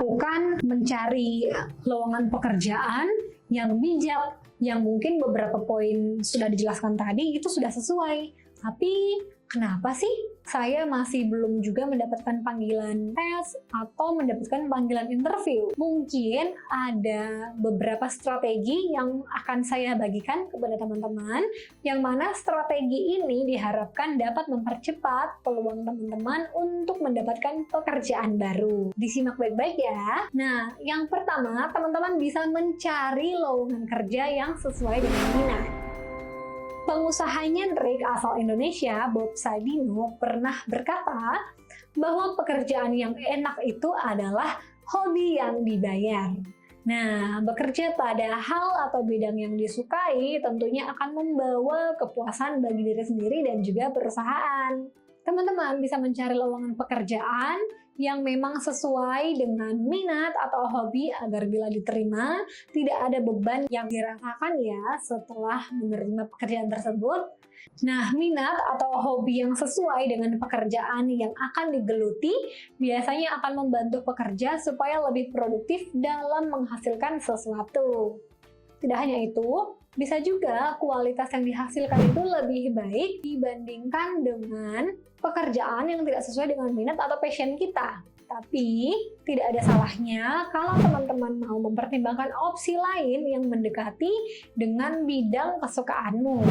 melakukan mencari lowongan pekerjaan yang bijak, yang mungkin beberapa poin sudah dijelaskan tadi itu sudah sesuai. Tapi kenapa sih saya masih belum juga mendapatkan panggilan tes atau mendapatkan panggilan interview? Mungkin ada beberapa strategi yang akan saya bagikan kepada teman-teman, yang mana strategi ini diharapkan dapat mempercepat peluang teman-teman untuk mendapatkan pekerjaan baru. Disimak baik-baik ya. Nah, yang pertama, teman-teman bisa mencari lowongan kerja yang sesuai dengan minat. Pengusaha nyentrik asal Indonesia, Bob Sadino, pernah berkata bahwa pekerjaan yang enak itu adalah hobi yang dibayar. Nah, bekerja pada hal atau bidang yang disukai tentunya akan membawa kepuasan bagi diri sendiri dan juga perusahaan. Teman-teman bisa mencari lowongan pekerjaan yang memang sesuai dengan minat atau hobi agar bila diterima tidak ada beban yang dirasakan ya setelah menerima pekerjaan tersebut. Nah, minat atau hobi yang sesuai dengan pekerjaan yang akan digeluti biasanya akan membantu pekerja supaya lebih produktif dalam menghasilkan sesuatu. Tidak hanya itu, bisa juga kualitas yang dihasilkan itu lebih baik dibandingkan dengan pekerjaan yang tidak sesuai dengan minat atau passion kita. Tapi, tidak ada salahnya kalau teman-teman mau mempertimbangkan opsi lain yang mendekati dengan bidang kesukaanmu.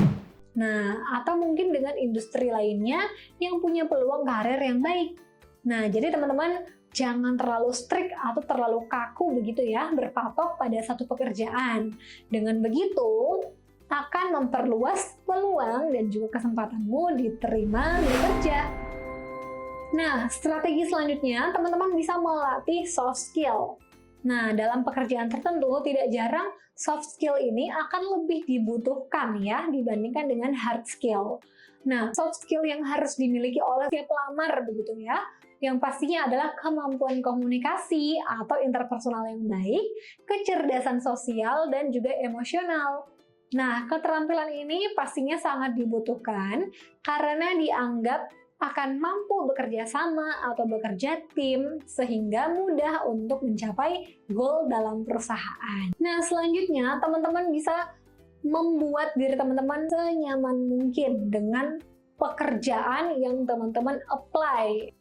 Nah, atau mungkin dengan industri lainnya yang punya peluang karir yang baik. Nah, jadi teman-teman jangan terlalu strict atau terlalu kaku begitu ya, berpatok pada satu pekerjaan. Dengan begitu, akan memperluas peluang dan juga kesempatanmu diterima bekerja. Nah, strategi selanjutnya, teman-teman bisa melatih soft skill. Nah, dalam pekerjaan tertentu, tidak jarang soft skill ini akan lebih dibutuhkan ya, dibandingkan dengan hard skill. Nah, soft skill yang harus dimiliki oleh setiap pelamar begitu ya, yang pastinya adalah kemampuan komunikasi atau interpersonal yang baik, kecerdasan sosial, dan juga emosional. Nah, keterampilan ini pastinya sangat dibutuhkan karena dianggap akan mampu bekerja sama atau bekerja tim sehingga mudah untuk mencapai goal dalam perusahaan. Nah, selanjutnya teman-teman bisa membuat diri teman-teman senyaman mungkin dengan pekerjaan yang teman-teman apply.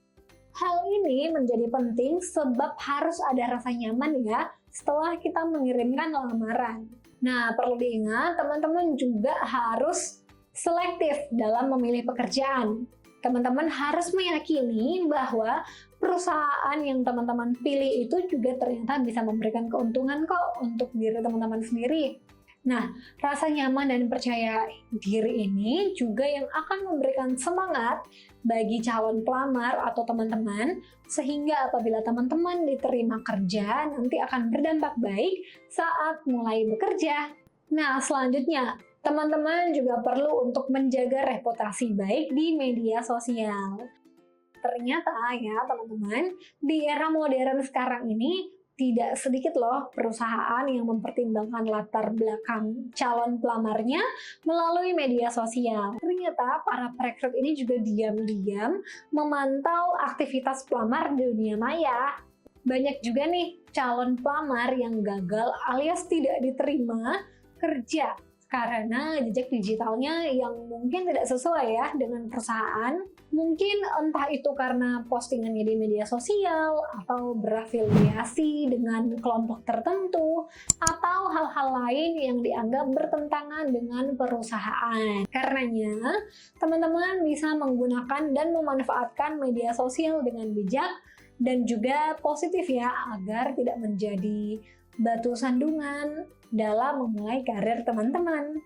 Hal ini menjadi penting sebab harus ada rasa nyaman ya setelah kita mengirimkan lamaran. Nah, perlu diingat teman-teman juga harus selektif dalam memilih pekerjaan. Teman-teman harus meyakini bahwa perusahaan yang teman-teman pilih itu juga ternyata bisa memberikan keuntungan kok untuk diri teman-teman sendiri. Nah, rasa nyaman dan percaya diri ini juga yang akan memberikan semangat bagi calon pelamar atau teman-teman, sehingga apabila teman-teman diterima kerja, nanti akan berdampak baik saat mulai bekerja. Nah, selanjutnya, teman-teman juga perlu untuk menjaga reputasi baik di media sosial. Ternyata ya teman-teman, di era modern sekarang ini tidak sedikit loh perusahaan yang mempertimbangkan latar belakang calon pelamarnya melalui media sosial. Ternyata para perekrut ini juga diam-diam memantau aktivitas pelamar di dunia maya. Banyak juga nih calon pelamar yang gagal alias tidak diterima kerja karena jejak digitalnya yang mungkin tidak sesuai ya dengan perusahaan. Mungkin entah itu karena postingannya di media sosial atau berafiliasi dengan kelompok tertentu atau hal-hal lain yang dianggap bertentangan dengan perusahaan. Karenanya, teman-teman bisa menggunakan dan memanfaatkan media sosial dengan bijak dan juga positif ya, agar tidak menjadi batu sandungan dalam memulai karir teman-teman.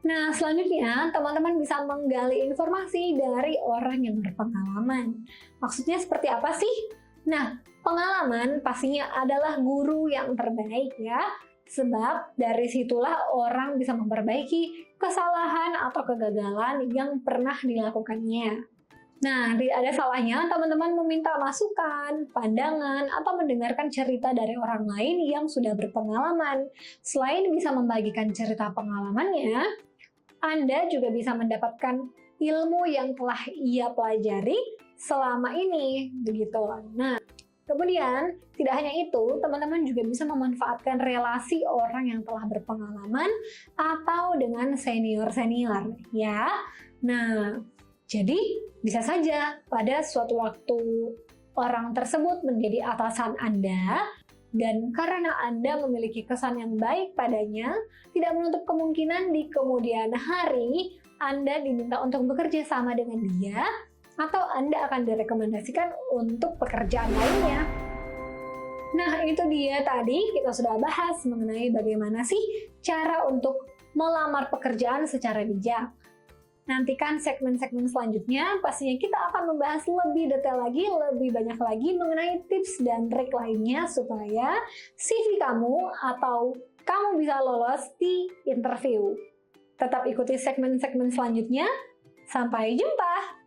Nah, selanjutnya teman-teman bisa menggali informasi dari orang yang berpengalaman. Maksudnya seperti apa sih? Nah, pengalaman pastinya adalah guru yang terbaik ya. Sebab dari situlah orang bisa memperbaiki kesalahan atau kegagalan yang pernah dilakukannya. Nah, tidak ada salahnya teman-teman meminta masukan, pandangan, atau mendengarkan cerita dari orang lain yang sudah berpengalaman. Selain bisa membagikan cerita pengalamannya, Anda juga bisa mendapatkan ilmu yang telah ia pelajari selama ini, begitu. Nah, Kemudian, tidak hanya itu, teman-teman juga bisa memanfaatkan relasi orang yang telah berpengalaman atau dengan senior-senior, ya. Nah, jadi bisa saja pada suatu waktu orang tersebut menjadi atasan Anda, dan karena Anda memiliki kesan yang baik padanya, tidak menutup kemungkinan di kemudian hari Anda diminta untuk bekerja sama dengan dia, atau Anda akan direkomendasikan untuk pekerjaan lainnya. Nah, itu dia tadi kita sudah bahas mengenai bagaimana sih cara untuk melamar pekerjaan secara bijak. Nantikan segmen-segmen selanjutnya, pastinya kita akan membahas lebih detail lagi, lebih banyak lagi mengenai tips dan trik lainnya supaya CV kamu atau kamu bisa lolos di interview. Tetap ikuti segmen-segmen selanjutnya. Sampai jumpa!